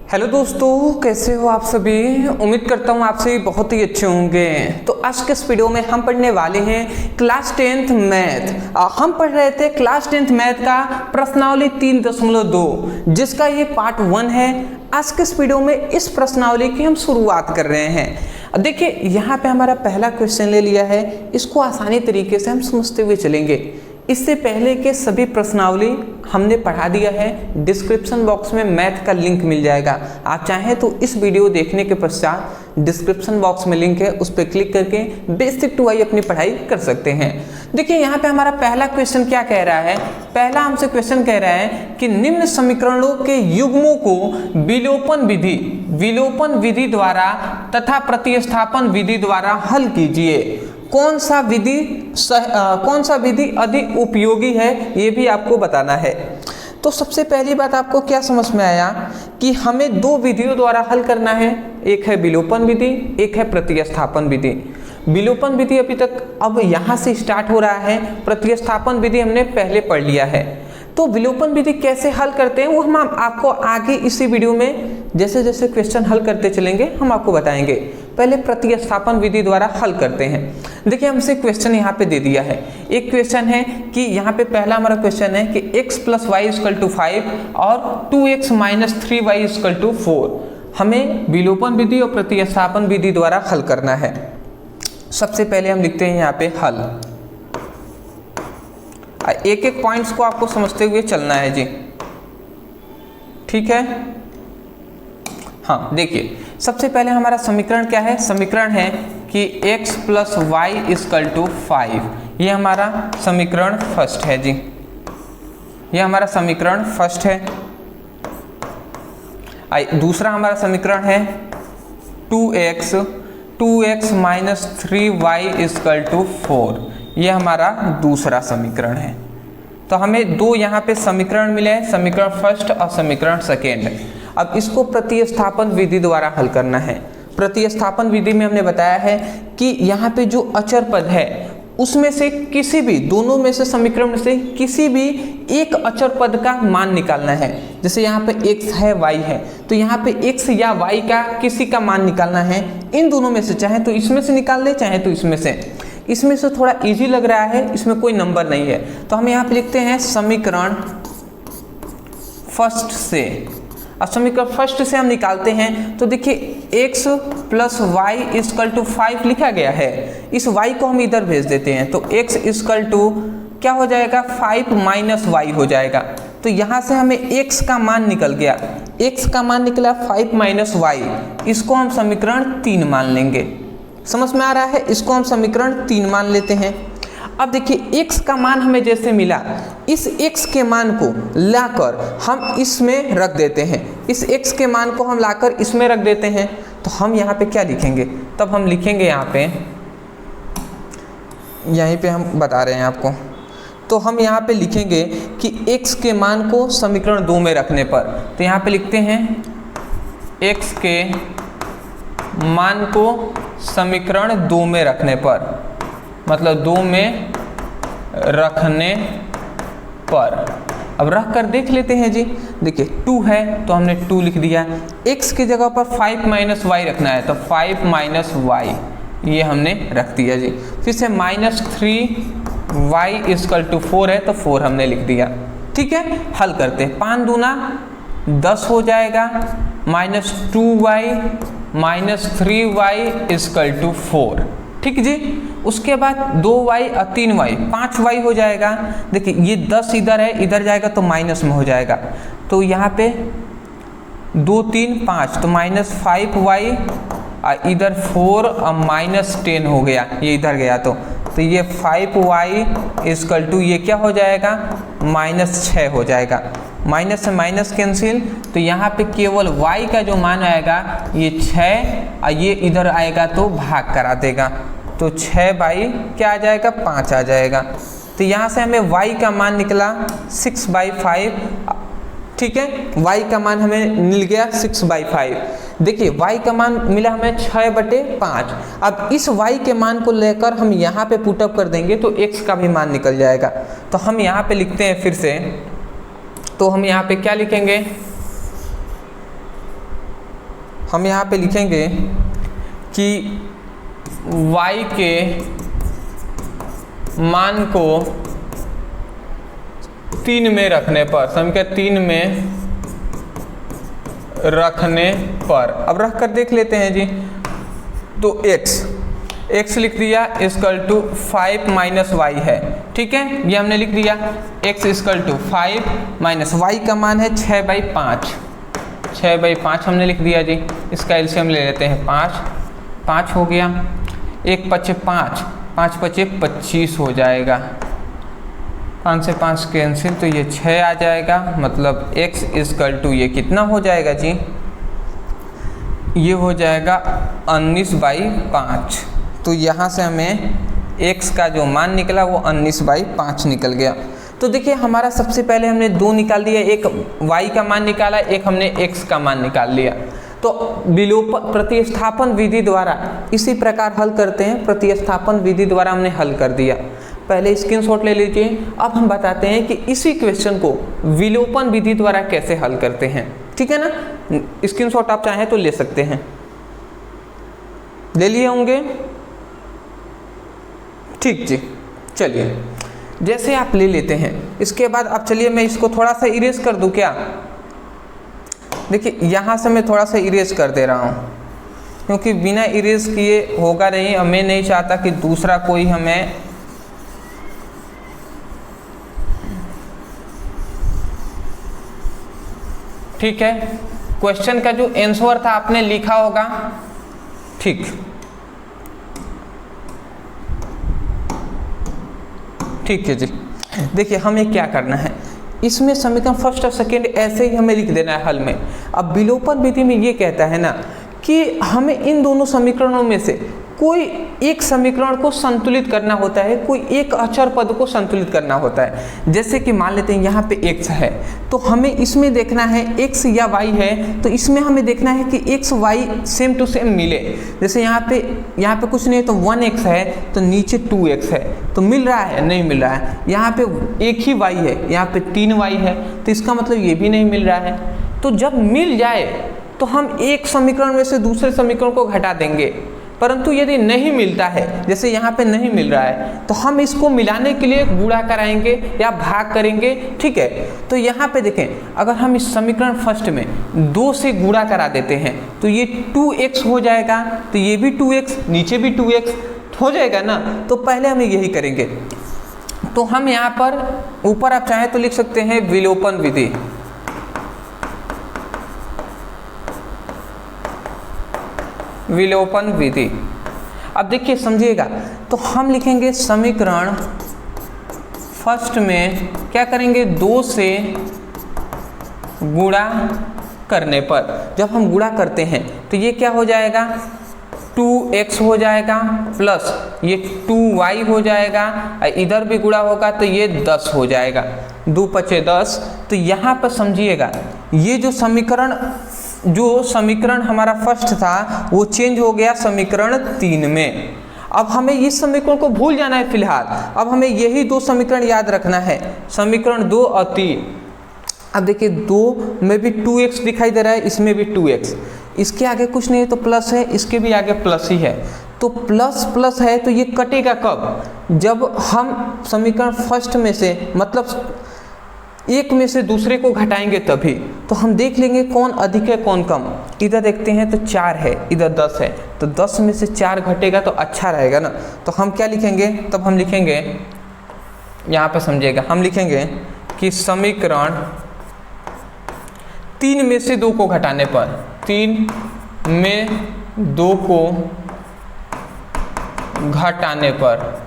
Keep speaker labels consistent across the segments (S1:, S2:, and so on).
S1: Hello दोस्तों, कैसे हो आप सभी। उम्मीद करता हूँ आप सभी बहुत ही अच्छे होंगे। तो आज के इस वीडियो में हम पढ़ने वाले हैं क्लास 10th मैथ। हम पढ़ रहे थे क्लास 10th मैथ का प्रश्नावली 3.2 जिसका ये पार्ट 1 है। आज के इस वीडियो में इस प्रश्नावली की हम शुरुआत कर रहे हैं। देखिए यहाँ पे हमारा पहला क्वेश्चन ले लिया है, इसको आसानी तरीके से हम समझते हुए चलेंगे। इससे पहले के सभी प्रश्नावली हमने पढ़ा दिया है, डिस्क्रिप्शन बॉक्स में मैथ का लिंक मिल जाएगा। आप चाहें तो इस वीडियो देखने के पश्चात डिस्क्रिप्शन बॉक्स में लिंक है, उस पर क्लिक करके बेसिक टू वाई अपनी पढ़ाई कर सकते हैं। देखिए यहाँ पे हमारा पहला क्वेश्चन क्या कह रहा है। पहला हमसे क्वेश्चन कह रहा है कि निम्न समीकरणों के युग्मों को विलोपन विधि द्वारा तथा प्रतिस्थापन विधि द्वारा हल कीजिए। कौन सा विधि अधिक उपयोगी है, ये भी आपको बताना है। तो सबसे पहली बात आपको क्या समझ में आया कि हमें दो विधियों द्वारा हल करना है। एक है विलोपन विधि, एक है प्रतिस्थापन विधि। विलोपन विधि अभी तक अब यहाँ से स्टार्ट हो रहा है, प्रतिस्थापन विधि हमने पहले पढ़ लिया है। तो विलोपन विधि कैसे हल करते हैं वो हम आपको आगे इसी वीडियो में जैसे जैसे क्वेश्चन हल करते चलेंगे हम आपको बताएंगे। पहले प्रतिस्थापन विधि द्वारा हल करते हैं। देखिए हमसे क्वेश्चन यहाँ पे दे दिया है। एक क्वेश्चन है कि यहाँ पे पहला हमारा क्वेश्चन है कि x + y = 5 और 2x - 3y = 4। हमें विलोपन विधि और प्रतिस्थापन विधि द्वारा हल करना है। सबसे पहले हम लिखते हैं यहाँ पे हल। एक एक पॉइंट्स को आपको समझते हुए चलना है जी, ठीक है। हाँ देखिए सबसे पहले हमारा समीकरण क्या है। समीकरण है कि x + y = 5। ये हमारा समीकरण फर्स्ट है जी, ये हमारा समीकरण फर्स्ट है। दूसरा हमारा समीकरण है 2x - 3y = 4। ये हमारा दूसरा समीकरण है। तो हमें दो यहाँ पे समीकरण मिले हैं, समीकरण फर्स्ट और समीकरण सेकेंड। अब इसको प्रतिस्थापन विधि द्वारा हल करना है। प्रतिस्थापन विधि में हमने बताया है कि यहाँ पे जो अचर पद है उसमें से किसी भी दोनों में से समीकरण में से किसी भी एक अचर पद का मान निकालना है। जैसे यहाँ पे x है y है, तो यहाँ पे x या y का किसी का मान निकालना है। इन दोनों में से चाहे तो इसमें से निकाल ले, चाहे तो इसमें से थोड़ा इजी लग रहा है, इसमें कोई नंबर नहीं है तो हम यहाँ पे लिखते हैं समीकरण फर्स्ट से। अब समीकरण फर्स्ट से हम निकालते हैं तो देखिए x + y = 5 लिखा गया है। इस y को हम इधर भेज देते हैं तो x = क्या हो जाएगा 5 - y हो जाएगा। तो यहाँ से हमें x का मान निकल गया, x का मान निकला 5 - y। इसको हम समीकरण 3 मान लेंगे। समझ में आ रहा है, इसको हम समीकरण 3 मान लेते हैं। अब देखिए x का मान हमें जैसे मिला, इस x के मान को लाकर हम इसमें रख देते हैं। इस x के मान को हम लाकर इसमें रख देते हैं तो हम यहाँ पे क्या लिखेंगे, तब हम लिखेंगे यहाँ पे, यहीं पे हम बता रहे हैं आपको। तो हम यहाँ पे लिखेंगे कि x के मान को समीकरण 2 में रखने पर, तो यहाँ पे लिखते हैं x के मान को समीकरण 2 में रखने पर, मतलब 2 में रखने पर। अब रख कर देख लेते हैं जी। देखिए 2 है तो हमने 2 लिख दिया। x की जगह पर 5 - y रखना है तो 5 - y ये हमने रख दिया जी। फिर से -3y = 4 है तो 4 हमने लिख दिया, ठीक है। हल करते हैं, 5 दूना 10 हो जाएगा, -2y - 3y = 4, ठीक जी। उसके बाद 2y और 3y 5y हो जाएगा। देखिए ये 10 इधर है, इधर जाएगा तो माइनस में हो जाएगा। तो यहाँ पे 2 3 5 तो -5y और इधर 4 और -10 हो गया, ये इधर गया तो ये 5y = ये क्या हो जाएगा -6 हो जाएगा। माइनस से माइनस कैंसिल, तो यहाँ पे केवल y का जो मान आएगा ये 6 और ये इधर आएगा तो भाग करा देगा तो 6/, क्या आ जाएगा 5 आ जाएगा। तो यहाँ से हमें y का मान निकला 6/5, ठीक है। y का मान हमें मिल गया 6/5। देखिए y का मान मिला हमें 6/5। अब इस y के मान को लेकर हम यहाँ पे पुटअप कर देंगे तो x का भी मान निकल जाएगा। तो हम यहाँ पे लिखते हैं फिर से, तो हम यहाँ पे क्या लिखेंगे हम यहाँ पे लिखेंगे कि y के मान को 3 में रखने पर, समीकरण 3 में रखने पर, अब रख कर देख लेते हैं जी। तो x लिख दिया इक्वल टू 5 माइनस वाई है, ठीक है, ये हमने लिख दिया। x equal to 5 minus y का मान है 6/5, 6/5 हमने लिख दिया जी। इसका एलसीएम ले लेते हैं 5 हो गया, 1 पचे 5, 5 पचे 25 हो जाएगा, 5 से 5 कैंसिल, तो ये 6 आ जाएगा। मतलब x इक्वल टू ये कितना हो जाएगा जी, ये हो जाएगा 19/5। तो यहाँ से हमें x का जो मान निकला वो 19/5 निकल गया। तो देखिए हमारा सबसे पहले हमने 2 निकाल दिया, एक y का मान निकाला, एक हमने x का मान निकाल लिया। तो प्रतिस्थापन विधि द्वारा इसी प्रकार हल करते हैं। प्रतिस्थापन विधि द्वारा हमने हल कर दिया। पहले स्क्रीनशॉट ले लीजिए। अब हम बताते हैं कि इसी क्वेश्चन को विलोपन विधि द्वारा कैसे हल करते हैं, ठीक है ना। स्क्रीनशॉट आप चाहें तो ले सकते हैं, ले लिए होंगे, ठीक जी। चलिए जैसे आप ले लेते हैं, इसके बाद अब चलिए मैं इसको थोड़ा सा इरेज कर दूं क्या। देखिए यहाँ से मैं थोड़ा सा इरेज कर दे रहा हूँ, क्योंकि बिना इरेज किए होगा नहीं, और मैं नहीं चाहता कि दूसरा कोई हमें ठीक है। क्वेश्चन का जो आंसर था आपने लिखा होगा, ठीक, ठीक है जी। देखिए हमें क्या करना है, इसमें समीकरण फर्स्ट और सेकेंड ऐसे ही हमें लिख देना है हल में। अब विलोपन विधि में ये कहता है ना कि हमें इन दोनों समीकरणों में से कोई एक समीकरण को संतुलित करना होता है, कोई एक अचर पद को संतुलित करना होता है। जैसे कि मान लेते हैं यहाँ पे x है, तो हमें इसमें देखना है x या y है, तो इसमें हमें देखना है कि x y same to same मिले। जैसे यहाँ पे कुछ नहीं है तो 1x है, तो नीचे 2x है, तो मिल रहा है, नहीं मिल रहा है। यहाँ पे एक ही y है, यहाँ पे 3y है, तो इसका मतलब ये भी नहीं मिल रहा है। तो जब मिल जाए तो हम एक समीकरण में से दूसरे समीकरण को घटा देंगे। परंतु यदि नहीं मिलता है, जैसे यहाँ पे नहीं मिल रहा है, तो हम इसको मिलाने के लिए गुणा कराएंगे या भाग करेंगे, ठीक है। तो यहाँ पे देखें, अगर हम इस समीकरण फर्स्ट में 2 से गुणा करा देते हैं तो ये 2x हो जाएगा, तो ये भी 2x, नीचे भी 2x हो जाएगा ना। तो पहले हम यही करेंगे। तो हम यहाँ पर ऊपर आप चाहें तो लिख सकते हैं विलोपन विधि, विलोपन विधि। अब देखिए समझिएगा, तो हम लिखेंगे समीकरण फर्स्ट में क्या करेंगे, 2 से गुणा करने पर, जब हम गुणा करते हैं तो ये क्या हो जाएगा, 2x हो जाएगा प्लस ये 2y हो जाएगा, इधर भी गुणा होगा तो ये 10 हो जाएगा, 2 पचे 10। तो यहाँ पर समझिएगा, ये जो समीकरण हमारा फर्स्ट था वो चेंज हो गया समीकरण 3 में। अब हमें इस समीकरण को भूल जाना है फिलहाल। अब हमें यही 2 समीकरण याद रखना है, समीकरण 2 और 3। अब देखिए 2 में भी 2x दिखाई दे रहा है, इसमें भी 2x, इसके आगे कुछ नहीं है तो प्लस है, इसके भी आगे प्लस ही है। तो प्लस प्लस है तो ये कटेगा कब, जब हम समीकरण फर्स्ट में से मतलब एक में से दूसरे को घटाएंगे तभी। तो हम देख लेंगे कौन अधिक है कौन कम। इधर देखते हैं तो 4 है, इधर 10 है, तो 10 में से 4 घटेगा तो अच्छा रहेगा ना। तो हम क्या लिखेंगे, तब हम लिखेंगे, यहाँ पे समझिएगा, हम लिखेंगे कि समीकरण 3 में से 2 को घटाने पर, 3 में 2 को घटाने पर,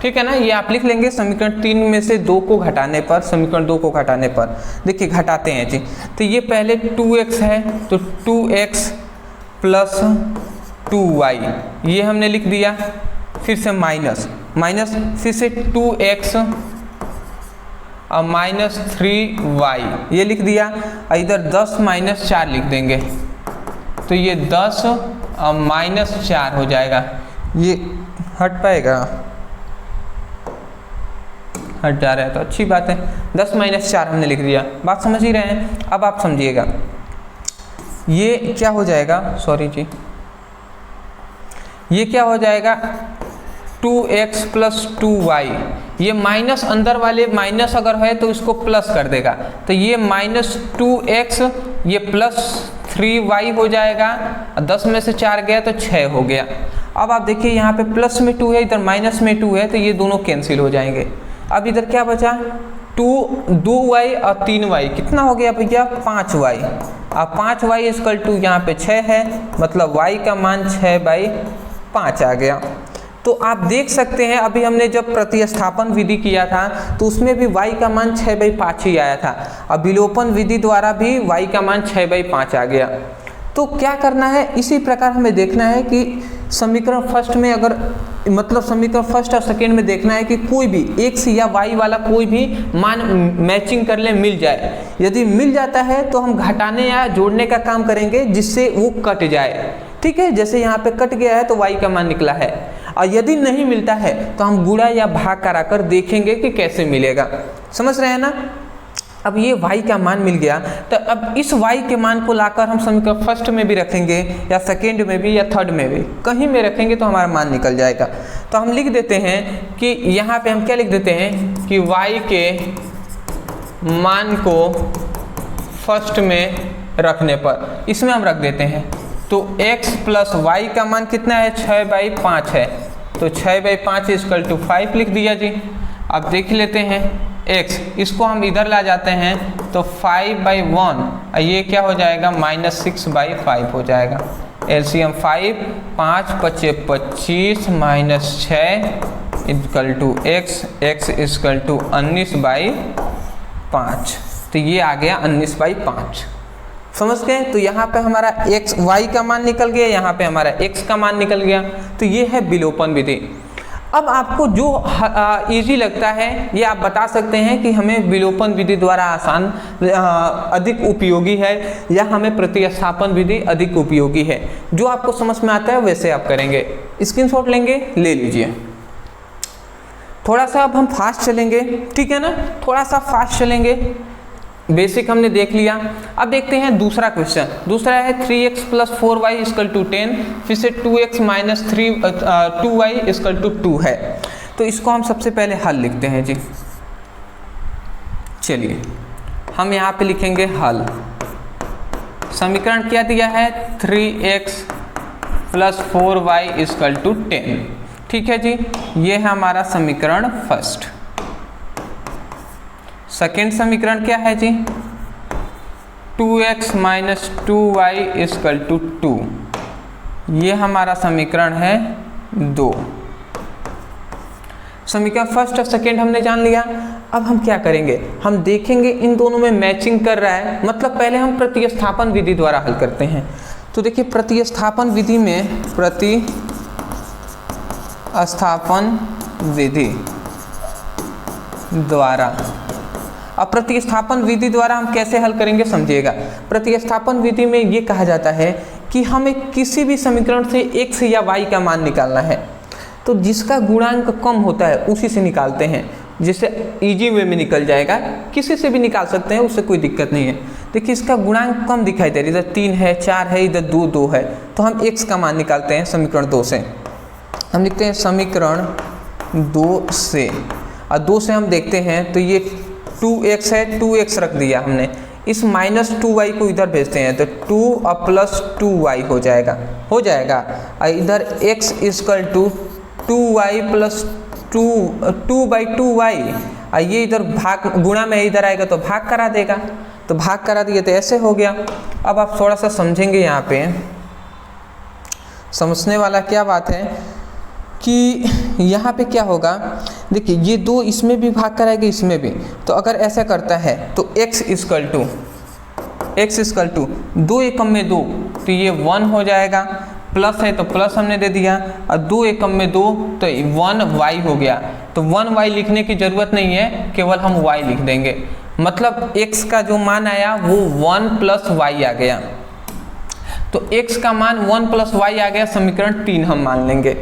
S1: ठीक है ना, ये आप लिख लेंगे समीकरण 3 में से 2 को घटाने पर, समीकरण 2 को घटाने पर। देखिए घटाते हैं जी, तो ये पहले 2x है तो 2x प्लस 2y ये हमने लिख दिया, फिर से माइनस फिर से 2x और माइनस 3y ये लिख दिया, इधर 10 माइनस 4 लिख देंगे, तो ये 10 और माइनस 4 हो जाएगा। ये हट पाएगा, हट जा रहा है तो अच्छी बात है। 10 माइनस 4 हमने लिख दिया, बात समझ ही रहे हैं। अब आप समझिएगा, ये क्या हो जाएगा, सॉरी जी, ये क्या हो जाएगा 2x प्लस 2y, ये माइनस अंदर वाले माइनस अगर है तो इसको प्लस कर देगा, तो ये माइनस 2x ये प्लस 3y हो जाएगा, 10 में से 4 गया तो 6 हो गया। अब आप देखिए यहाँ पे प्लस में 2 है, इधर माइनस में 2 है, तो ये दोनों कैंसिल हो जाएंगे। अब इधर क्या बचा 2y और 3y, कितना हो गया भैया 5y। अब 5y इक्वल टू यहाँ पे 6 है, मतलब y का मान 6/5 आ गया। तो आप देख सकते हैं अभी हमने जब प्रतिस्थापन विधि किया था तो उसमें भी y का मान 6/5 ही आया था, अब विलोपन विधि द्वारा भी y का मान 6/5 आ गया। तो क्या करना है, इसी प्रकार हमें देखना है कि समीकरण फर्स्ट में अगर मतलब समीकरण फर्स्ट और सेकेंड में देखना है कि कोई भी x या y वाला कोई भी मान मैचिंग कर ले, मिल जाए। यदि मिल जाता है तो हम घटाने या जोड़ने का काम करेंगे जिससे वो कट जाए, ठीक है। जैसे यहाँ पे कट गया है तो y का मान निकला है, और यदि नहीं मिलता है तो हम गुणा या भाग कराकर देखेंगे कि कैसे मिलेगा, समझ रहे हैं ना। अब ये y का मान मिल गया, तो अब इस y के मान को लाकर हम समीकरण फर्स्ट में भी रखेंगे या सेकेंड में भी या थर्ड में भी, कहीं में रखेंगे तो हमारा मान निकल जाएगा। तो हम लिख देते हैं कि यहाँ पे हम क्या लिख देते हैं कि y के मान को फर्स्ट में रखने पर इसमें हम रख देते हैं, तो x प्लस y का मान कितना है 6/5 है, तो 6/5 इक्वल टू 5 लिख दिया जी। अब देख लेते हैं x, इसको हम इधर ला जाते हैं तो 5/1, ये क्या हो जाएगा -6/5 हो जाएगा। LCM 5, 5 × 25 -6 equal to x equal to 19/5, तो ये आ गया 19/5, समझ गए। तो यहाँ पे हमारा y का मान निकल गया, यहाँ पे हमारा x का मान निकल गया, तो ये है विलोपन विधि। अब आपको जो इजी लगता है ये आप बता सकते हैं कि हमें विलोपन विधि द्वारा आसान अधिक उपयोगी है या हमें प्रतिस्थापन विधि अधिक उपयोगी है। जो आपको समझ में आता है वैसे आप करेंगे। स्क्रीनशॉट लेंगे, ले लीजिए। थोड़ा सा अब हम फास्ट चलेंगे, ठीक है ना, थोड़ा सा फास्ट चलेंगे। बेसिक हमने देख लिया। अब देखते हैं दूसरा क्वेश्चन। दूसरा है 3x plus 4y equal to 10, फिर से 2x minus 2y equal to 2 है। तो इसको हम सबसे पहले हल लिखते हैं जी। चलिए हम यहाँ पे लिखेंगे हल। समीकरण क्या दिया है 3x plus 4y equal to 10, ठीक है जी। ये है हमारा समीकरण फर्स्ट। सेकेंड समीकरण क्या है जी 2x minus 2y equal to 2, ये हमारा समीकरण है 2। समीकरण फर्स्ट और सेकेंड हमने जान लिया। अब हम क्या करेंगे, हम देखेंगे इन दोनों में मैचिंग कर रहा है, मतलब पहले हम प्रतिस्थापन विधि द्वारा हल करते हैं। तो देखिए प्रतिस्थापन विधि में प्रतिस्थापन विधि द्वारा, अब प्रतिस्थापन विधि द्वारा हम कैसे हल करेंगे समझिएगा। प्रतिस्थापन विधि में ये कहा जाता है कि हमें किसी भी समीकरण से x या y का मान निकालना है, तो जिसका गुणांक कम होता है उसी से निकालते हैं, जिससे इजी वे में निकल जाएगा। किसी से भी निकाल सकते हैं, उससे कोई दिक्कत नहीं है। देखिए इसका गुणांक कम दिखाई दे रहा है, इधर 3 है, 4 है, इधर 2 है, तो हम x का मान निकालते हैं समीकरण 2 से। हम लिखते हैं समीकरण 2 से, और 2 से हम देखते हैं तो ये 2x है, 2x रख दिया हमने, इस माइनस 2y को इधर भेजते हैं तो 2 और प्लस 2y हो जाएगा और इधर x equal to 2y plus 2/2y, और ये इधर भाग गुणा में इधर आएगा तो भाग करा देगा, तो भाग करा दिए तो ऐसे हो गया। अब आप थोड़ा सा समझेंगे, यहाँ पे समझने वाला क्या बात है कि यहाँ पे क्या होगा, देखिए ये 2 इसमें भी भाग कराएगा, इसमें भी, तो अगर ऐसा करता है तो x इक्वल टू 2 एकम में 2, तो ये 1 हो जाएगा, प्लस है तो प्लस हमने दे दिया, और 2 एकम में 2 तो 1y हो गया। तो 1y लिखने की ज़रूरत नहीं है, केवल हम y लिख देंगे, मतलब x का जो मान आया वो 1 प्लस y आ गया। तो x का मान 1 प्लस y आ गया, समीकरण 3 हम मान लेंगे।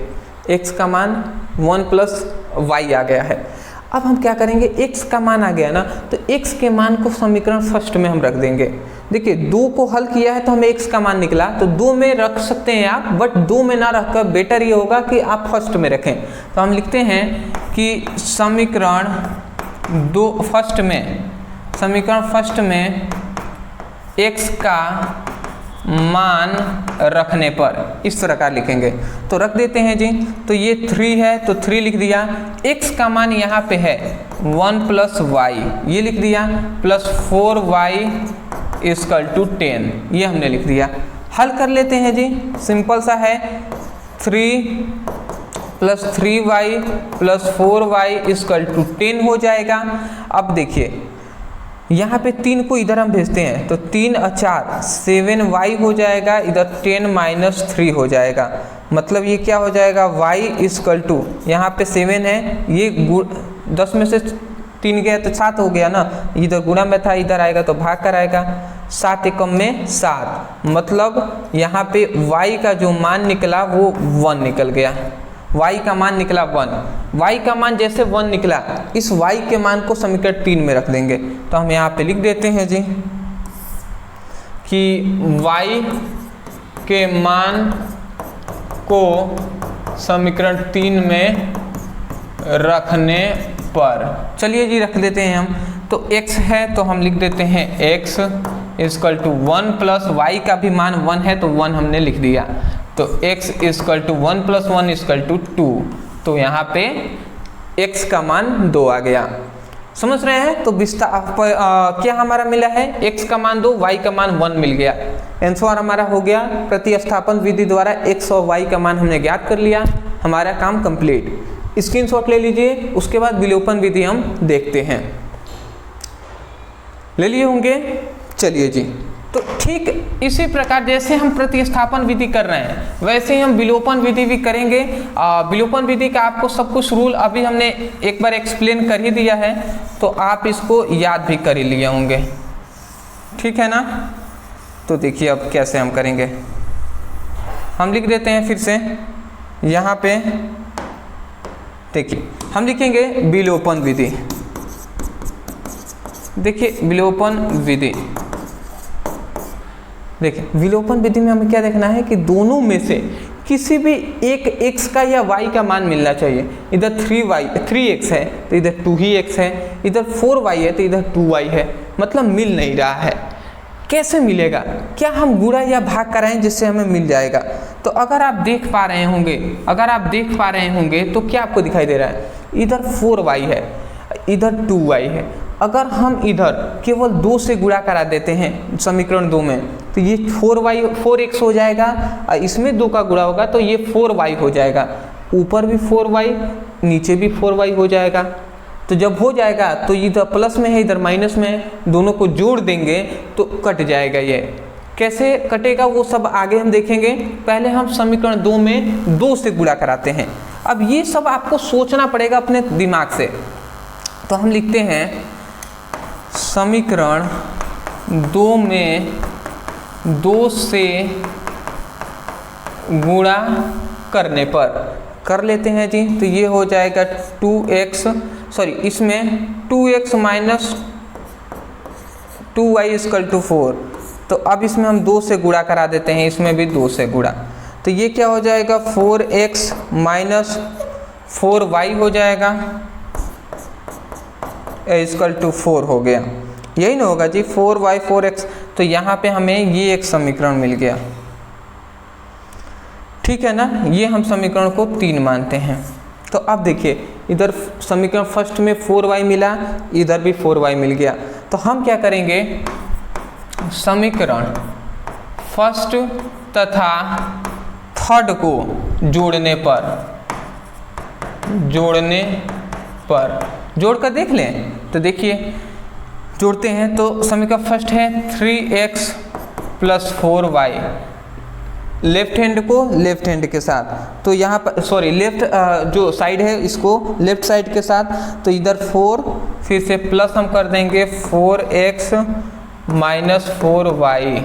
S1: x का मान 1 प्लस y आ गया है। अब हम क्या करेंगे, x का मान आ गया ना, तो x के मान को समीकरण फर्स्ट में हम रख देंगे। देखिए 2 को हल किया है तो हमें x का मान निकला, तो 2 में रख सकते हैं आप, बट 2 में ना रखकर बेटर ये होगा कि आप फर्स्ट में रखें। तो हम लिखते हैं कि समीकरण फर्स्ट में x का मान रखने पर इस तरह का लिखेंगे। तो रख देते हैं जी। तो ये 3 है तो 3 लिख दिया। x का मान यहाँ पे है 1 + y, ये लिख दिया, प्लस 4y = 10, ये हमने लिख दिया। हल कर लेते हैं जी, सिंपल सा है। 3 + 3y + 4y = 10 हो जाएगा। अब देखिए यहाँ पे 3 को इधर हम भेजते हैं तो 3 और 4 7y हो जाएगा, इधर 10 - 3 हो जाएगा। मतलब ये क्या हो जाएगा, y = यहाँ पे 7 है, ये 10 में से 3 गया तो 7 हो गया ना, इधर गुणा में था, इधर आएगा तो भाग कर आएगा। 7 एकम में 7, मतलब यहाँ पे y का जो मान निकला वो 1 निकल गया। y का मान निकला 1, y का मान जैसे 1 निकला, इस y के मान को समीकरण 3 में रख देंगे। तो हम यहाँ पे लिख देते हैं जी कि y के मान को समीकरण 3 में रखने पर, चलिए जी रख देते हैं हम। तो x है तो हम लिख देते हैं x = 1 + y का भी मान 1 है तो 1 हमने लिख दिया। तो x = 1 + 1 = 2, तो यहाँ पे x का मान 2 आ गया। समझ रहे हैं? तो क्या हमारा मिला है, x का मान 2, y का मान 1 मिल गया। आंसर हमारा हो गया। प्रतिस्थापन विधि द्वारा x और y का मान हमने ज्ञात कर लिया, हमारा काम कंप्लीट। स्क्रीनशॉट ले लीजिए, उसके बाद विलोपन विधि हम देखते हैं। ले लिए होंगे? चलिए जी। तो ठीक इसी प्रकार जैसे हम प्रतिस्थापन विधि कर रहे हैं वैसे ही हम विलोपन विधि भी करेंगे। विलोपन विधि का आपको सब कुछ रूल अभी हमने एक बार एक्सप्लेन कर ही दिया है, तो आप इसको याद भी कर ही लिए होंगे, ठीक है ना। तो देखिए अब कैसे हम करेंगे, हम लिख देते हैं फिर से यहाँ पे। देखिए हम लिखेंगे विलोपन विधि। देखिए विलोपन विधि, देखिए विलोपन विधि में हमें क्या देखना है कि दोनों में से किसी भी एक x का या y का मान मिलना चाहिए। इधर 3x है तो इधर 2 ही x है, इधर 4y है तो इधर 2y है, मतलब मिल नहीं रहा है। कैसे मिलेगा, क्या हम गुणा या भाग कराएं जिससे हमें मिल जाएगा। तो अगर आप देख पा रहे होंगे तो क्या आपको दिखाई दे रहा है, इधर 4y है इधर 2y है। अगर हम इधर केवल 2 से गुणा करा देते हैं समीकरण 2 में तो ये 4x हो जाएगा, और इसमें 2 का गुणा होगा तो ये 4y हो जाएगा। ऊपर भी 4y नीचे भी 4y हो जाएगा। तो जब हो जाएगा तो इधर प्लस में है इधर माइनस में है, दोनों को जोड़ देंगे तो कट जाएगा। ये कैसे कटेगा वो सब आगे हम देखेंगे। पहले हम समीकरण 2 में 2 से गुणा कराते हैं। अब ये सब आपको सोचना पड़ेगा अपने दिमाग से। तो हम लिखते हैं समीकरण 2 में 2 से गुणा करने पर कर लेते हैं जी। तो ये हो जाएगा 2x, सॉरी इसमें 2x - 2y = 4। तो अब इसमें हम 2 से गुणा करा देते हैं, इसमें भी 2 से गुणा। तो ये क्या हो जाएगा 4x - 4y हो जाएगा = 4 हो गया। यही ना होगा जी 4y 4x। तो यहाँ पे हमें ये एक समीकरण मिल गया, ठीक है ना। ये हम समीकरण को 3 मानते हैं। तो अब देखिए इधर समीकरण फर्स्ट में 4y मिला, इधर भी 4y मिल गया। तो हम क्या करेंगे, समीकरण फर्स्ट तथा थर्ड को जोड़ने पर जोड़ कर देख लें। तो देखिए जोड़ते हैं तो समीकरण फर्स्ट है 3x + 4y, लेफ्ट हैंड को लेफ्ट हैंड के साथ, तो यहाँ पर सॉरी लेफ्ट जो साइड है इसको लेफ्ट साइड के साथ, तो इधर 4 फिर से प्लस हम कर देंगे 4x - 4y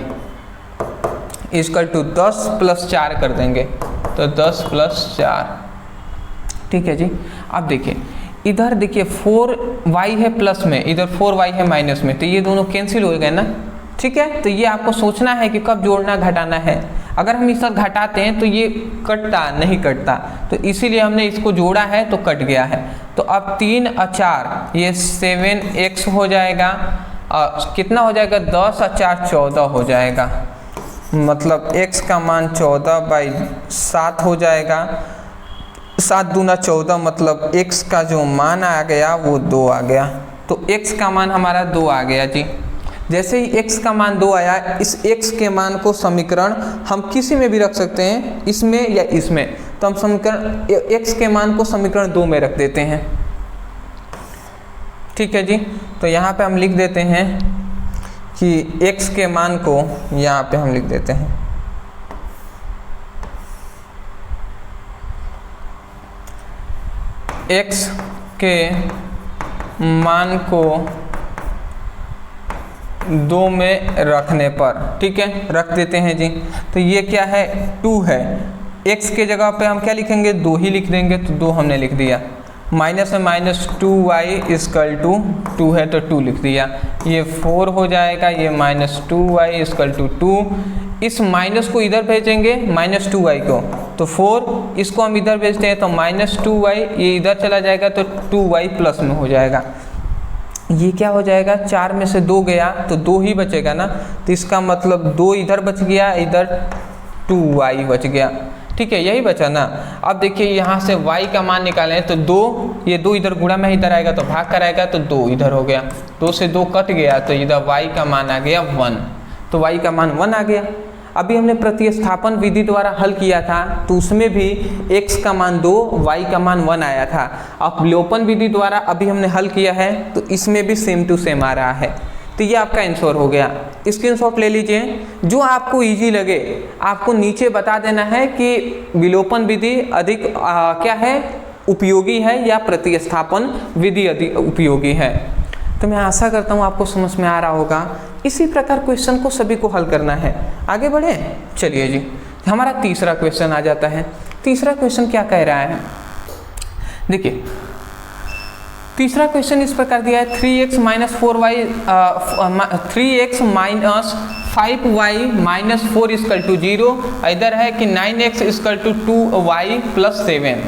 S1: = 10 + 4 कर देंगे, तो 10 + 4, ठीक है जी। अब देखिए इधर देखिए 4y है प्लस में, इधर 4y है माइनस में, तो ये दोनों कैंसिल हो गए ना, ठीक है। तो ये आपको सोचना है कि कब जोड़ना घटाना है। अगर हम इसे घटाते हैं तो ये कटता नहीं कटता, तो इसीलिए हमने इसको जोड़ा है तो कट गया है। तो अब 3 और 4 ये 7x हो जाएगा, और कितना हो जाएगा 10 और 4 14 हो जाएगा, मतलब x का मान 14/7 हो जाएगा। 7 दूना 14, मतलब x का जो मान आ गया वो 2 आ गया। तो x का मान हमारा 2 आ गया जी। जैसे ही x का मान 2 आया, इस x के मान को समीकरण हम किसी में भी रख सकते हैं, इसमें या इसमें। तो हम समीकरण x के मान को समीकरण 2 में रख देते हैं, ठीक है जी। तो यहाँ पे हम लिख देते हैं कि x के मान को यहाँ पे हम लिख देते हैं x के मान को 2 में रखने पर, ठीक है, रख देते हैं जी। तो ये क्या है 2 है, x के जगह पे हम क्या लिखेंगे 2 ही लिख देंगे, तो 2 हमने लिख दिया। माइनस में -2y इक्वल टू 2 है तो 2 लिख दिया। ये 4 हो जाएगा, ये -2y इक्वल टू 2। इस माइनस को इधर भेजेंगे -2y को, तो 4, इसको हम इधर भेजते हैं तो -2y, ये इधर चला जाएगा तो 2y प्लस में हो जाएगा। ये क्या हो जाएगा 4 में से 2 गया तो 2 ही बचेगा ना, तो इसका मतलब 2 इधर बच गया, इधर 2y बच गया, ठीक है, यही बचा ना। अब देखिए यहाँ से y का मान निकालें तो 2, ये 2 इधर गुणा में इधर आएगा तो भाग कर आएगा, तो 2 इधर हो गया, 2 से 2 कट गया, तो इधर y का मान आ गया 1, तो y का मान 1 आ गया। अभी हमने प्रतिस्थापन विधि द्वारा हल किया था, तो उसमें भी x का मान 2, y का मान 1 आया था। अब विलोपन विधि द्वारा अभी हमने हल किया है, तो इसमें भी सेम टू सेम आ रहा है। तो ये आपका आंसर हो गया। स्क्रीनशॉट ले लीजिए, जो आपको इजी लगे आपको नीचे बता देना है कि विलोपन विधि अधिक क्या है उपयोगी है या प्रतिस्थापन विधि अधिक उपयोगी है। तो मैं आशा करता हूँ आपको समझ में आ रहा होगा। इसी प्रकार क्वेश्चन को सभी को हल करना है। आगे बढ़े, चलिए जी, हमारा तीसरा क्वेश्चन आ जाता है। तीसरा क्वेश्चन क्या कह रहा है, देखिए तीसरा क्वेश्चन इस प्रकार दिया है 3x minus 5y minus 4 equal to 0। इधर है कि 9x equal to 2y plus 7।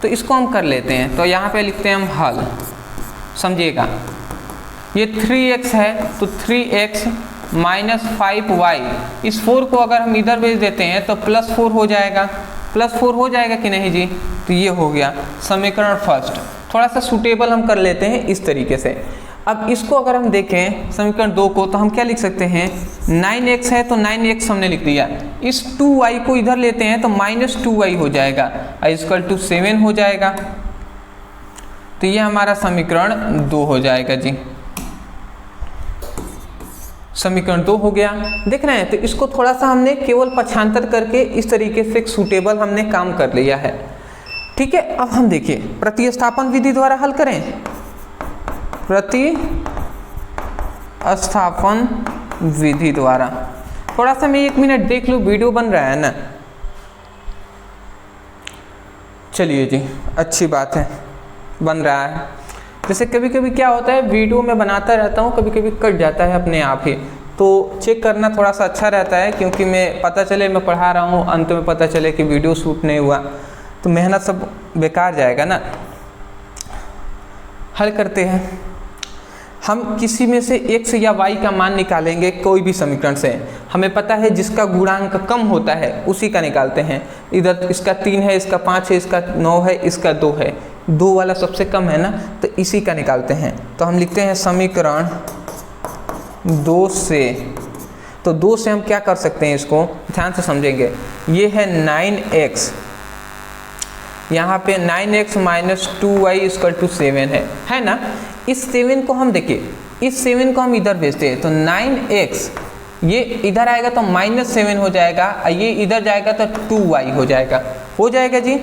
S1: तो इसको हम कर लेते हैं, तो यहाँ पे लिखते हैं हम हल, समझिएगा। ये 3x है तो 3x माइनस 5y, इस 4 को अगर हम इधर भेज देते हैं तो +4 हो जाएगा। +4 हो जाएगा कि नहीं जी, तो ये हो गया समीकरण फर्स्ट। थोड़ा सा सूटेबल हम कर लेते हैं इस तरीके से। अब इसको अगर हम देखें समीकरण 2 को, तो हम क्या लिख सकते हैं 9x है तो 9x हमने लिख दिया। इस 2y को इधर लेते हैं तो -2y हो जाएगा, इक्वल टू 7 हो जाएगा। तो ये हमारा समीकरण 2 हो जाएगा जी। समीकरण 2 हो गया, देख रहे हैं। तो इसको थोड़ा सा हमने केवल पक्षांतर करके इस तरीके से सूटेबल हमने काम कर लिया है, ठीक है। अब हम देखिए प्रतिस्थापन विधि द्वारा हल करें। प्रतिस्थापन विधि द्वारा, थोड़ा सा मैं 1 मिनट देख लूँ, वीडियो बन रहा है ना। चलिए जी, अच्छी बात है, बन रहा है। जैसे कभी कभी क्या होता है, वीडियो में बनाता रहता हूँ, कभी कभी कट जाता है अपने आप ही, तो चेक करना थोड़ा सा अच्छा रहता है, क्योंकि मैं पता चले मैं पढ़ा रहा हूँ, अंत में पता चले कि वीडियो शूट नहीं हुआ, तो मेहनत सब बेकार जाएगा ना। हल करते हैं। हम किसी में से x या y का मान निकालेंगे कोई भी समीकरण से। हमें पता है जिसका गुणांक कम होता है उसी का निकालते हैं। इधर इसका 3 है, इसका 5 है, इसका 9 है, इसका 2 है, 2 वाला सबसे कम है ना, तो इसी का निकालते हैं। तो हम लिखते हैं समीकरण 2 से। तो 2 से हम क्या कर सकते हैं, इसको ध्यान से समझेंगे। ये है 9x, यहाँ पे 9x minus 2y equal to 7 है ना। इस 7 को हम देखिए, इस 7 को हम इधर भेजते हैं तो 9x ये इधर आएगा तो -7 हो जाएगा, ये इधर जाएगा तो 2y हो जाएगा जी।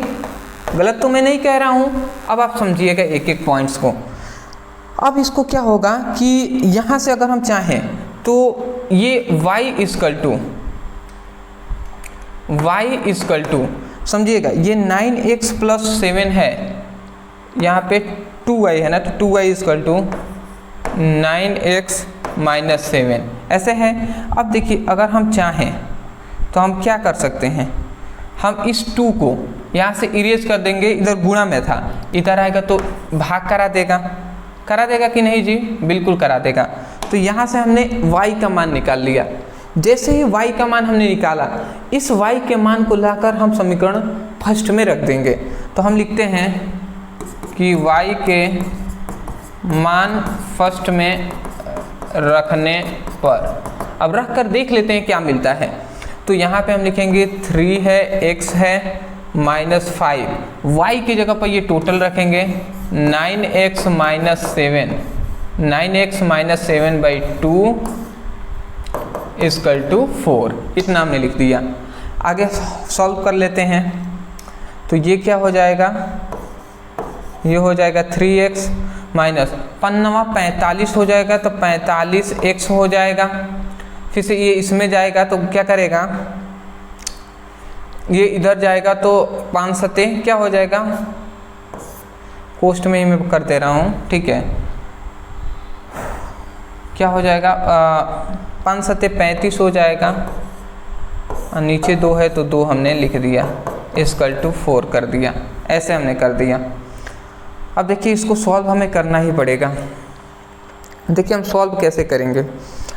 S1: गलत तो मैं नहीं कह रहा हूँ। अब आप समझिएगा एक एक पॉइंट्स को। अब इसको क्या होगा कि यहाँ से अगर हम चाहें तो ये y इक्वल टू समझिएगा, ये 9x प्लस 7 है, यहाँ पे 2y है ना, तो 2y equal to 9x minus 7, ऐसे है। अब देखिए अगर हम चाहें तो हम क्या कर सकते हैं, हम इस 2 को यहाँ से इरेज कर देंगे, इधर गुणा में था, इधर आएगा तो भाग करा देगा कि नहीं जी, बिल्कुल करा देगा। तो यहाँ से हमने y का मान निकाल लिया। जैसे ही y का मान हमने निकाला, इस y के मान को लाकर हम समीकरण फर्स्ट में रख देंगे। तो हम लिखते हैं कि y के मान फर्स्ट में रखने पर, अब रख कर देख लेते हैं क्या मिलता है। तो यहाँ पे हम लिखेंगे 3 है, x है -5, y की जगह पर ये टोटल रखेंगे 9x - 7 बाई 2 इक्वल टू 4, इतना हमने लिख दिया। आगे सॉल्व कर लेते हैं। तो ये क्या हो जाएगा, ये हो जाएगा 3x माइनस 45 हो जाएगा, तो 45x हो जाएगा। फिर से ये इसमें जाएगा तो क्या करेगा, ये इधर जाएगा तो 5 सते क्या हो जाएगा, कोष्ट में ही मैं कर दे रहा हूँ, ठीक है। क्या हो जाएगा, 5 सते 35 हो जाएगा, और नीचे 2 है तो 2 हमने लिख दिया, इक्वल टू 4 कर दिया। ऐसे हमने कर दिया। अब देखिए इसको सॉल्व हमें करना ही पड़ेगा। देखिए हम सॉल्व कैसे करेंगे।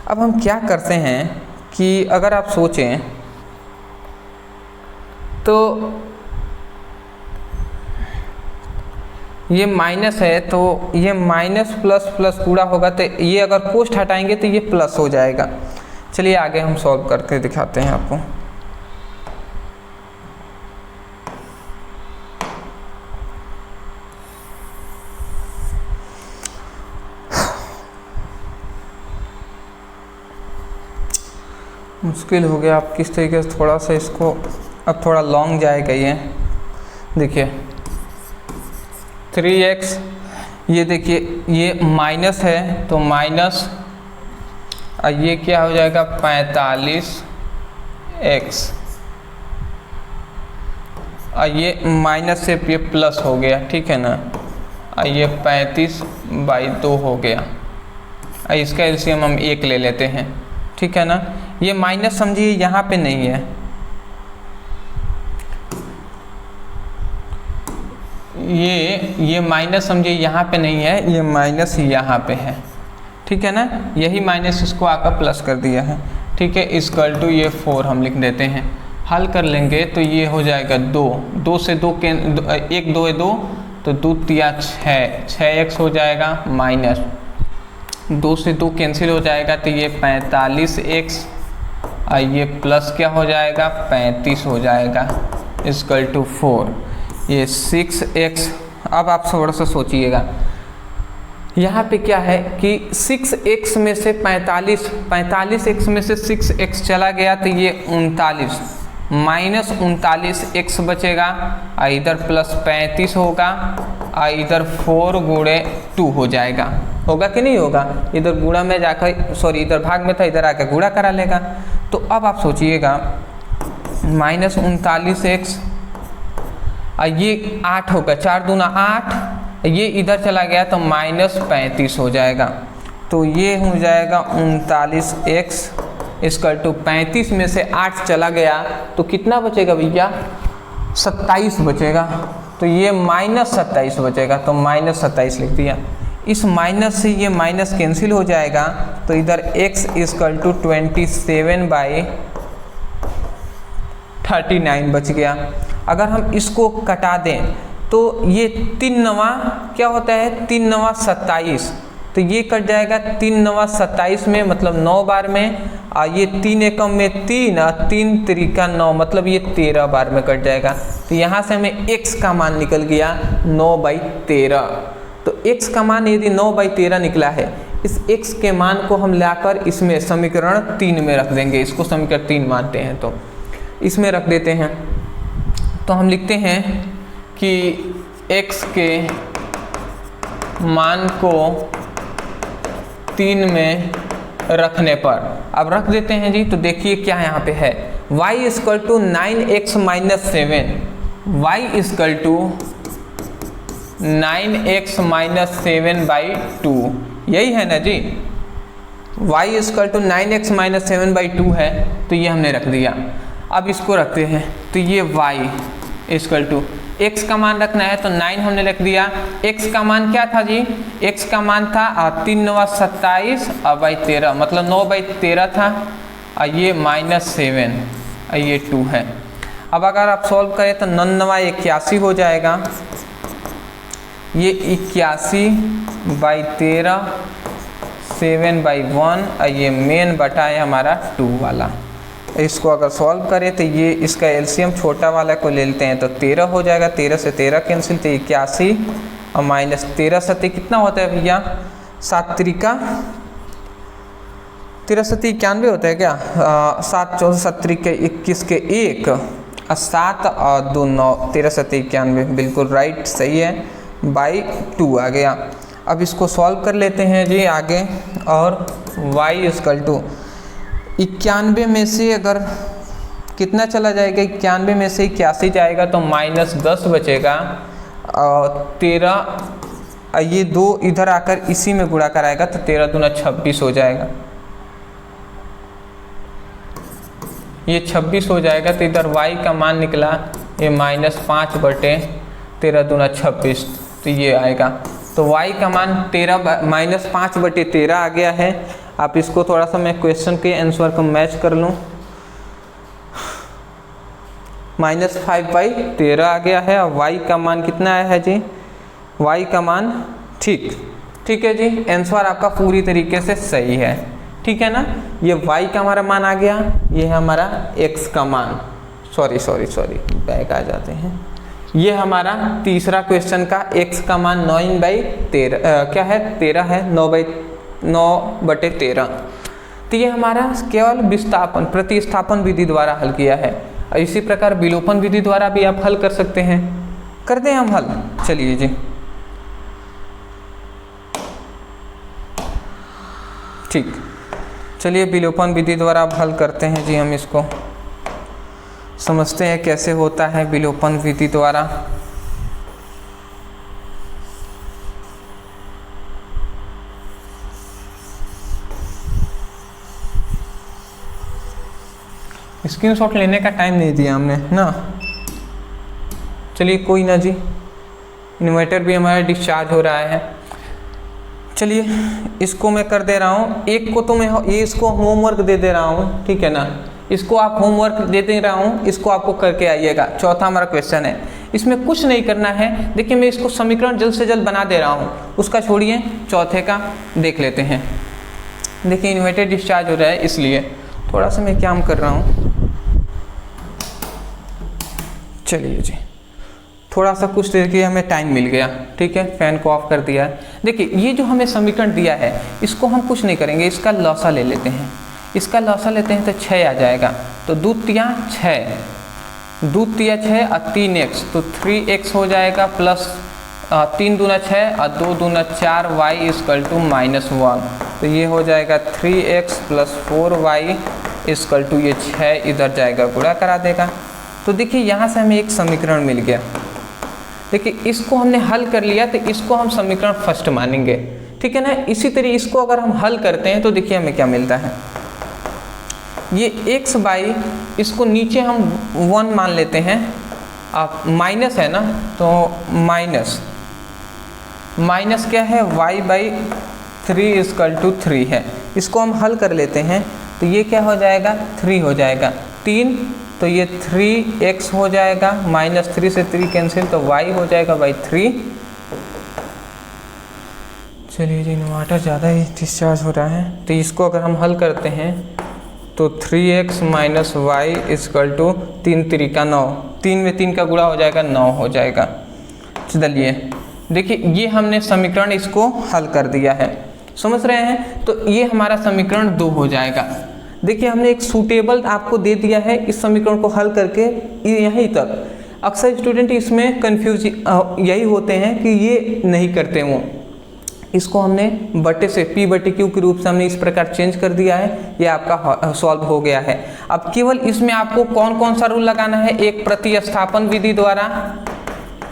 S1: अब हम क्या करते हैं कि अगर आप सोचें तो ये माइनस है, तो ये माइनस प्लस प्लस पूरा होगा, तो ये अगर कोष्ट हटाएंगे तो ये प्लस हो जाएगा। चलिए आगे हम सॉल्व करके दिखाते हैं आपको। मुश्किल हो गया। आप किस तरीके से थोड़ा सा इसको, अब थोड़ा लॉन्ग जाएगा ये। देखिए 3x, ये देखिए ये माइनस है तो माइनस, और ये क्या हो जाएगा 45x, और ये माइनस से ये प्लस हो गया, ठीक है ना। और ये 35/2 हो गया। और इसका एलसीएम हम 1 ले लेते हैं, ठीक है ना। ये माइनस समझिए यहाँ पे नहीं है, ये माइनस समझिए यहाँ पे नहीं है, ये माइनस यहाँ पे है, ठीक है ना। यही माइनस इसको आकर प्लस कर दिया है, ठीक है। इक्वल टू ये 4 हम लिख देते हैं। हल कर लेंगे तो ये हो जाएगा 2 से 2 के 1 2 है 2, तो 2 तिया 6x हो जाएगा, माइनस 2 से 2 कैंसिल हो जाएगा, तो ये 45x, और ये प्लस क्या हो जाएगा 35 हो जाएगा, इक्वल टू 4, ये 6x। अब आप थोड़ा सा सोचिएगा, यहाँ पे क्या है कि 6x में से 45x में से 6x चला गया, तो ये 39 माइनस 39x बचेगा, और इधर प्लस 35 होगा, और इधर 4 गुणे 2 हो जाएगा। होगा कि नहीं होगा, इधर गुणा में जाकर, सॉरी इधर भाग में था, इधर आकर गुणा करा लेगा। तो अब आप सोचिएगा माइनस 39x, और ये 8 होगा, 4 दूना 8, ये इधर चला गया तो माइनस 35 हो जाएगा। तो ये हो जाएगा 39x इक्वल टू 35 में से 8 चला गया तो कितना बचेगा भैया, 27 बचेगा। तो ये माइनस 27 बचेगा, तो माइनस 27 लिख दिया। इस माइनस से ये माइनस कैंसिल हो जाएगा, तो इधर x इक्वल टू 27/39 बच गया। अगर हम इसको कटा दें तो ये 3 नवा क्या होता है, 3 नवा 27, तो ये कट जाएगा 3 नवा 27 में, मतलब 9 बार में, और ये 3 एकम में 3 और 3 त्रिका 9, मतलब ये 13 बार में कट जाएगा। तो यहाँ से हमें x का मान निकल गया 9/13। तो x का मान यदि 9/13 निकला है, इस x के मान को हम लाकर इसमें समीकरण 3 में रख देंगे। इसको समीकरण 3 मानते हैं तो इसमें रख देते हैं। तो हम लिखते हैं कि x के मान को 3 में रखने पर, अब रख देते हैं जी। तो देखिए क्या यहाँ पे है, y equal to 9x - 7, y equal to 9x - 7/2, यही है ना जी। y equal to 9x minus 7/2 है, तो ये हमने रख दिया। अब इसको रखते हैं, तो ये y इक्वल टू x का मान रखना है, तो 9 हमने रख दिया। x का मान क्या था जी? x का मान था 3 9 27 बाई 13, मतलब 9/13 था, और ये -7 और ये 2 है। अब अगर आप सॉल्व करें तो 9 9 81 हो जाएगा, ये 81/13 7/1, और ये मेन बटा है हमारा 2 वाला। इसको अगर सॉल्व करें तो ये इसका एलसीएम छोटा वाला को ले लेते हैं, तो 13 हो जाएगा, 13 से 13 कैंसिल, तो 81 और माइनस 13 सत्ती कितना होता है भैया? 7 त्रिका 13 सत्ती 91 होता है क्या? 7 14 7 के 21 के 1 और 7 और 2 9, 13 सत्ती 91, बिल्कुल राइट, सही है, बाई 2 आ गया। अब इसको सॉल्व कर लेते हैं जी आगे, और y इक्वल टू 91 में से अगर कितना चला जाएगा? 91 में से 81 जाएगा तो -10 बचेगा, और 13 ये 2 इधर आकर इसी में गुणा कराएगा, तो 13 दूना 26 हो जाएगा, ये 26 हो जाएगा। तो इधर y का मान निकला ये -5/13 दूना 26, तो ये आएगा। तो y का मान 13 -5/13 आ गया है। आप इसको थोड़ा सा मैं क्वेश्चन के आंसर को मैच कर लूँ, -5/13 आ गया है, और y का मान कितना आया है जी? y का मान ठीक है जी, आंसर आपका पूरी तरीके से सही है, ठीक है ना। ये y का हमारा मान आ गया, ये है हमारा x का मान, सॉरी बैक आ जाते हैं। ये हमारा तीसरा क्वेश्चन का x का मान 9/13 क्या है? 13 है, 9/13। तो ये हमारा केवल विस्थापन प्रतिस्थापन विधि द्वारा हल किया है, और इसी प्रकार विलोपन विधि द्वारा भी आप हल कर सकते हैं। करते हैं हम हल, चलिए जी। ठीक, चलिए विलोपन विधि द्वारा आप हल करते हैं जी। हम इसको समझते हैं कैसे होता है विलोपन विधि द्वारा। स्क्रीनशॉट लेने का टाइम नहीं दिया हमने ना, चलिए कोई ना जी, इन्वर्टर भी हमारा डिस्चार्ज हो रहा है। चलिए इसको मैं कर दे रहा हूँ, एक को तो मैं ये इसको होमवर्क दे रहा हूँ, ठीक है ना, इसको आप होमवर्क दे रहा हूँ, इसको आपको करके आइएगा। चौथा हमारा क्वेश्चन है, इसमें कुछ नहीं करना है। देखिए मैं इसको समीकरण जल्द से जल्द बना दे रहा हूँ, उसका छोड़िए, चौथे का देख लेते हैं। देखिए इन्वर्टर डिस्चार्ज हो रहा है, इसलिए थोड़ा सा मैं काम कर रहा हूँ। चलिए जी, थोड़ा सा कुछ देर के लिए हमें टाइम मिल गया, ठीक है, फैन को ऑफ कर दिया है। देखिए ये जो हमें समीकरण दिया है, इसको हम कुछ नहीं करेंगे, इसका लॉसा ले लेते हैं। इसका लॉसा लेते हैं तो 6 आ जाएगा, तो 2 तिया 6, 2 तिया 6 और 3x, तो 3x हो जाएगा, प्लस 3 दूना 6 और 2 दूना 4, y इक्वल टू -1, तो ये हो जाएगा 3x + 4y इक्वल टू ये 6 इधर जाएगा, गुणा करा देगा। तो देखिए यहाँ से हमें एक समीकरण मिल गया। देखिए इसको हमने हल कर लिया, तो इसको हम समीकरण फर्स्ट मानेंगे, ठीक है ना। इसी तरह इसको अगर हम हल करते हैं तो देखिए हमें क्या मिलता है, ये x बाई, इसको नीचे हम 1 मान लेते हैं, आप माइनस है ना, तो माइनस क्या है, y/3 इक्वल टू 3 है। इसको हम हल कर लेते हैं, तो ये क्या हो जाएगा, 3 हो जाएगा, 3, तो ये 3x हो जाएगा, -3 से 3 कैंसिल, तो y हो जाएगा /3। चलिए जी, इन्वर्टर ज़्यादा ही डिस्चार्ज हो रहा है, तो इसको अगर हम हल करते हैं तो 3x - y equal to 3 Trika 9, 3 में 3 का गुणा हो जाएगा, 9 हो जाएगा। चलिए देखिए ये हमने समीकरण इसको हल कर दिया है, समझ रहे हैं। तो ये हमारा समीकरण 2 हो जाएगा। देखिए हमने एक सूटेबल आपको दे दिया है इस समीकरण को हल करके यहीं तक। अक्सर स्टूडेंट इसमें कंफ्यूज यही होते हैं कि ये नहीं करते वो, इसको हमने बटे से p/q के रूप से हमने इस प्रकार चेंज कर दिया है, ये आपका सॉल्व हो गया है। अब केवल इसमें आपको कौन कौन सा रूल लगाना है, एक प्रतिस्थापन विधि द्वारा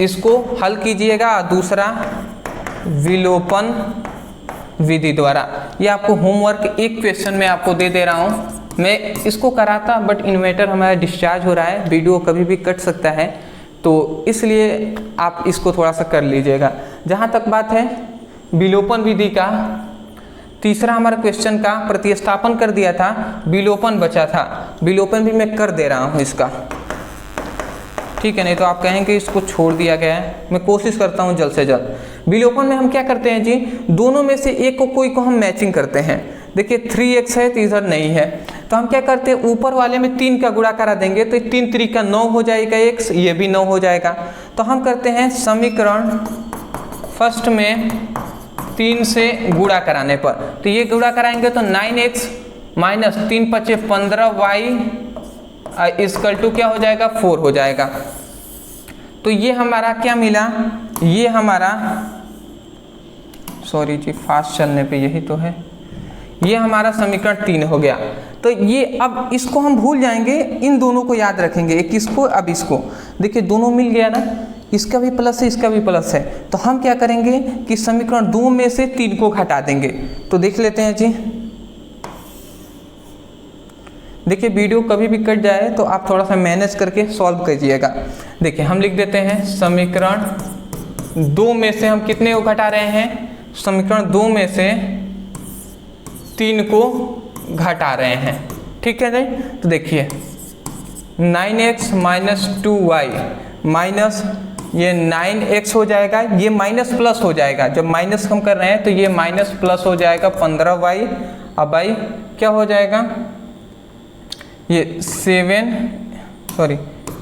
S1: इसको हल कीजिएगा, दूसरा विलोपन विधि द्वारा। ये आपको होमवर्क एक क्वेश्चन में आपको दे दे रहा हूँ। मैं इसको कराता बट इन्वर्टर हमारा डिस्चार्ज हो रहा है, वीडियो कभी भी कट सकता है, तो इसलिए आप इसको थोड़ा सा कर लीजिएगा। जहाँ तक बात है विलोपन विधि का, तीसरा हमारा क्वेश्चन का प्रतिस्थापन कर दिया था, विलोपन बचा था, विलोपन भी मैं कर दे रहा हूँ इसका, ठीक है, नहीं तो आप कहेंगे इसको छोड़ दिया गया है। मैं कोशिश करता हूँ जल्द से जल्द। विलोपन में हम क्या करते हैं जी, दोनों में से एक को कोई को हम मैचिंग करते हैं। देखिए 3x है तो इधर नहीं है, तो हम क्या करते हैं ऊपर वाले में 3 का गुणा करा देंगे, तो 3 3 का 9 हो जाएगा x, ये भी 9 हो जाएगा। तो हम करते हैं समीकरण फर्स्ट में 3 से गुणा कराने पर, तो ये गुणा कराएंगे तो 9x minus 3 × 5 = 15y equal to क्या हो जाएगा 4 हो जाएगा। तो ये हमारा क्या मिला, ये हमारा, सॉरी जी फास्ट चलने पे यही तो है, ये हमारा समीकरण 3 हो गया। तो ये अब इसको हम भूल जाएंगे, इन दोनों को याद रखेंगे, एक इसको अब इसको। देखिए दोनों मिल गया ना, इसका भी प्लस है इसका भी प्लस है, तो हम क्या करेंगे कि समीकरण 2 में से 3 को घटा देंगे। तो देख लेते हैं जी, देखिए वीडियो कभी भी कट जाए तो आप थोड़ा सा मैनेज करके सॉल्व कीजिएगा। देखिए हम लिख देते हैं समीकरण 2 में से हम कितने को घटा रहे हैं, समीकरण 2 में से 3 को घटा रहे हैं, ठीक है नहीं। तो देखिए 9x माइनस 2y माइनस ये 9x हो जाएगा, ये माइनस प्लस हो जाएगा, जब माइनस हम कर रहे हैं तो ये माइनस प्लस हो जाएगा 15y, अब y क्या हो जाएगा, ये 7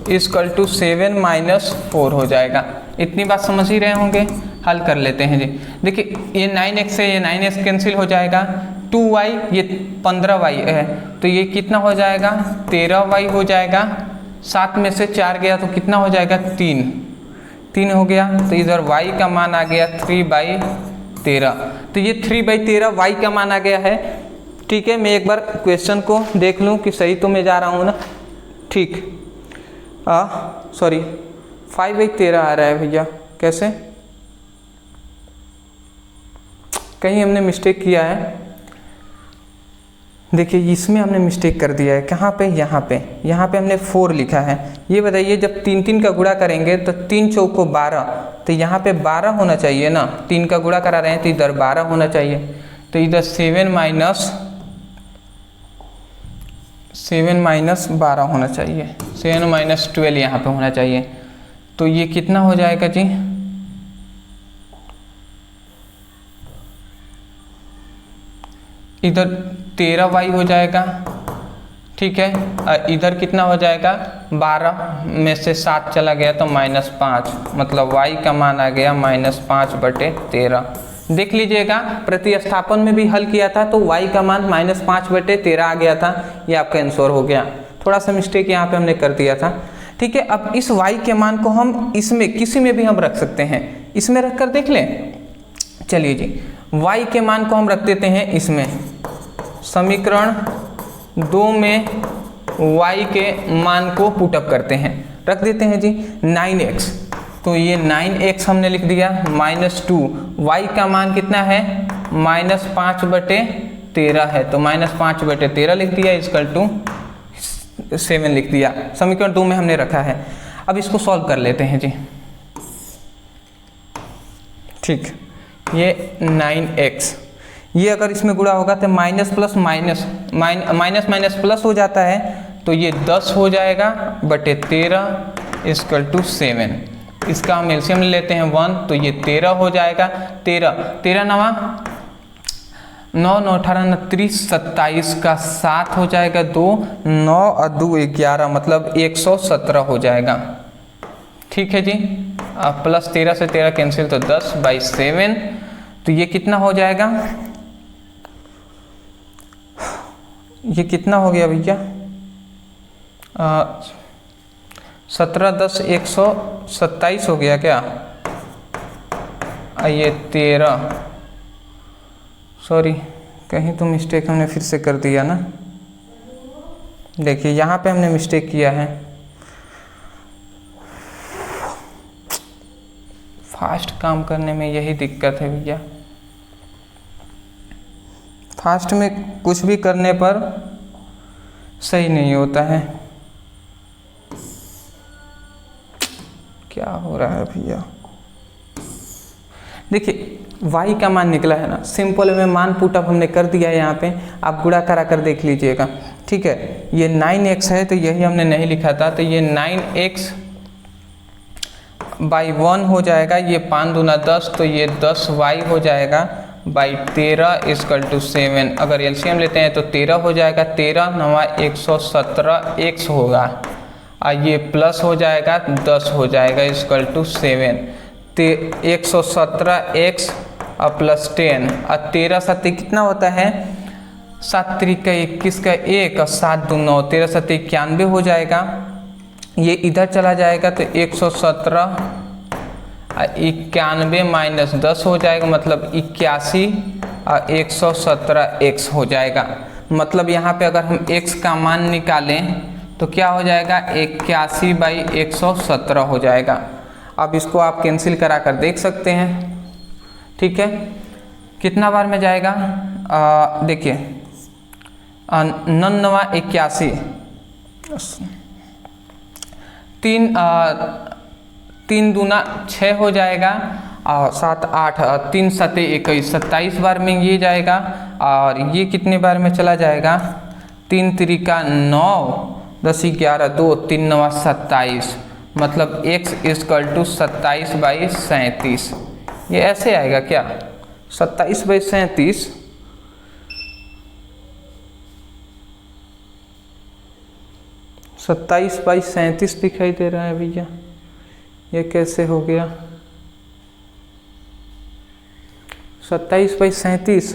S1: इक्वल टू 7 माइनस 4 हो जाएगा। इतनी बात समझ ही रहे होंगे, हल कर लेते हैं जी। देखिए ये 9x से ये 9x कैंसिल हो जाएगा, 2y ये 15y है, तो ये कितना हो जाएगा 13y हो जाएगा, 7 में से 4 गया तो कितना हो जाएगा 3 हो गया, तो इधर y का मान आ गया 3/13। तो ये 3/13 y का मान आ गया है, ठीक है। मैं एक बार क्वेश्चन को देख लूँ कि सही तो मैं जा रहा हूँ ना, ठीक, सॉरी 5/13 आ रहा है भैया, कैसे, कहीं हमने मिस्टेक किया है। देखिए इसमें हमने मिस्टेक कर दिया है, कहाँ पे, यहाँ पे हमने 4 लिखा है। ये बताइए जब 3 3 का गुणा करेंगे तो 3 चौको 12, तो यहाँ पे 12 होना चाहिए ना, 3 का गुणा करा रहे हैं तो इधर 12 होना चाहिए, तो इधर 7 माइनस 12 होना चाहिए, 7 माइनस 12 यहाँ पे होना चाहिए। तो ये कितना हो जाएगा जी, इधर 13y हो जाएगा, ठीक है, इधर कितना हो जाएगा 12 में से 7 चला गया तो -5, मतलब y का मान आ गया -5/13। देख लीजिएगा प्रतिस्थापन में भी हल किया था तो y का मान -5/13 आ गया था, ये आपका आंसर हो गया। थोड़ा सा मिस्टेक यहाँ पे हमने कर दिया था, ठीक है। अब इस y के मान को हम इसमें किसी में भी हम रख सकते हैं, इसमें रख कर देख लें। चलिए जी, y के मान को हम रख देते हैं इसमें, समीकरण 2 में y के मान को पुटअप करते हैं, रख देते हैं जी 9x, तो ये 9x हमने लिख दिया -2, y का मान कितना है -5/13 है, तो -5/13 लिख दिया इक्वल टू 7 लिख दिया, समीकरण 2 में हमने रखा है। अब इसको सॉल्व कर लेते हैं जी, ठीक, ये 9x, ये अगर इसमें गुणा होगा तो माइनस माइनस प्लस हो जाता है, तो ये 10 हो जाएगा बटे 13 इक्वल टू 7। इसका हम एलसीएम लेते हैं 1, तो ये 13 हो जाएगा, 13 नवा 9 9 18 29 27 का 7 हो जाएगा 2, 9 और 2 11, मतलब 117 हो जाएगा, ठीक है जी। प्लस 13 से 13 कैंसिल तो 10/7, तो ये कितना हो जाएगा, ये कितना हो गया भैया 17 10 127 हो गया क्या, ये 13, सॉरी कहीं तो मिस्टेक हमने फिर से कर दिया ना। देखिए यहाँ पे हमने मिस्टेक किया है, फास्ट काम करने में यही दिक्कत है भैया, फास्ट में कुछ भी करने पर सही नहीं होता है। क्या हो रहा है भैया? देखिए y का मान निकला है ना, सिंपल में मान पुट अप हमने कर दिया है। यहाँ पे आप गुणा करा कर देख लीजिएगा, ठीक है। ये 9x है तो यही हमने नहीं लिखा था, तो ये 9x बाई 1 हो जाएगा। ये 5 दूना 10, तो ये 10y हो जाएगा बाई 13 इक्वल टू 7। अगर एलसीएम लेते हैं तो 13 हो जाएगा, 13 नवा 117x होगा, और ये प्लस हो जाएगा 10 हो जाएगा इक्वल टू 7। 117x और प्लस 10 और 13 7 कितना होता है? 7 3 का 21 का 1 और 7 2 9, 13 7 91 हो जाएगा। ये इधर चला जाएगा तो 117 91 माइनस 10 हो जाएगा, मतलब 81 और 117x हो जाएगा। मतलब यहाँ पे अगर हम x का मान निकालें तो क्या हो जाएगा? 81 बाई 117 हो जाएगा। अब इसको आप कैंसिल करा कर देख सकते हैं, ठीक है। कितना बार में जाएगा? देखिए 9 नवा 81, 3 दूना 6 हो जाएगा, और 7 8 3 7 21, 27 बार में ये जाएगा। और ये कितने बार में चला जाएगा? 3 3 का 9, 10 11 2, 3 नवा 27, मतलब x इक्वल टू 27 बाई 37। ये ऐसे आएगा क्या? 27 बाई 37, 27 बाई 37 दिखाई दे रहा है भैया, ये कैसे हो गया? 27 बाई 37,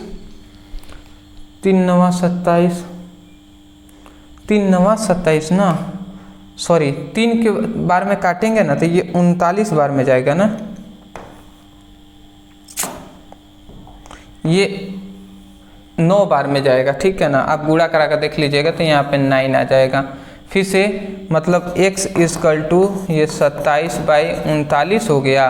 S1: 3 नवा 27, 3 नवा 27 ना, सॉरी 3 के बार में काटेंगे ना तो ये 39 बार में जाएगा ना, ये 9 बार में जाएगा, ठीक है ना। आप गुणा करा कर देख लीजिएगा तो यहाँ पे 9 आ जाएगा। फिर से मतलब x इक्वल टू ये 27 बाई 39 हो गया,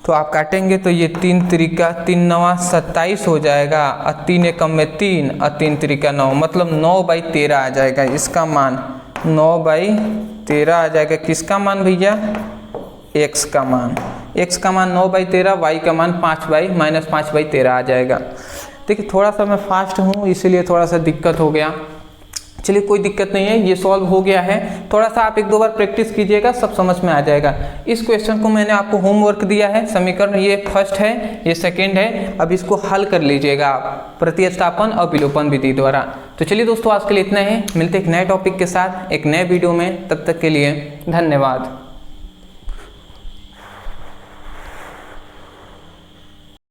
S1: तो आप काटेंगे तो ये 3 3 का 3 नवा 27 हो जाएगा, और 3 एकम में 3 और 3 3 का 9, मतलब 9 बाई 13 आ जाएगा इसका मान। 9 बाई 13 आ जाएगा। किसका मान भैया? x का मान। x का मान 9 बाई 13, y का मान -5 बाई 13 आ जाएगा। देखिए थोड़ा सा मैं फास्ट हूँ इसीलिए थोड़ा सा दिक्कत हो गया। चलिए कोई दिक्कत नहीं है, ये सॉल्व हो गया है। थोड़ा सा आप 1-2 बार प्रैक्टिस कीजिएगा, सब समझ में आ जाएगा। इस क्वेश्चन को मैंने आपको होमवर्क दिया है। समीकरण ये फर्स्ट है, ये सेकंड है। अब इसको हल कर लीजिएगा आप प्रतिस्थापन और विलोपन विधि द्वारा। तो चलिए दोस्तों आज के लिए इतना ही, मिलते हैं एक नए टॉपिक के साथ एक नए वीडियो में। तब तक के लिए धन्यवाद।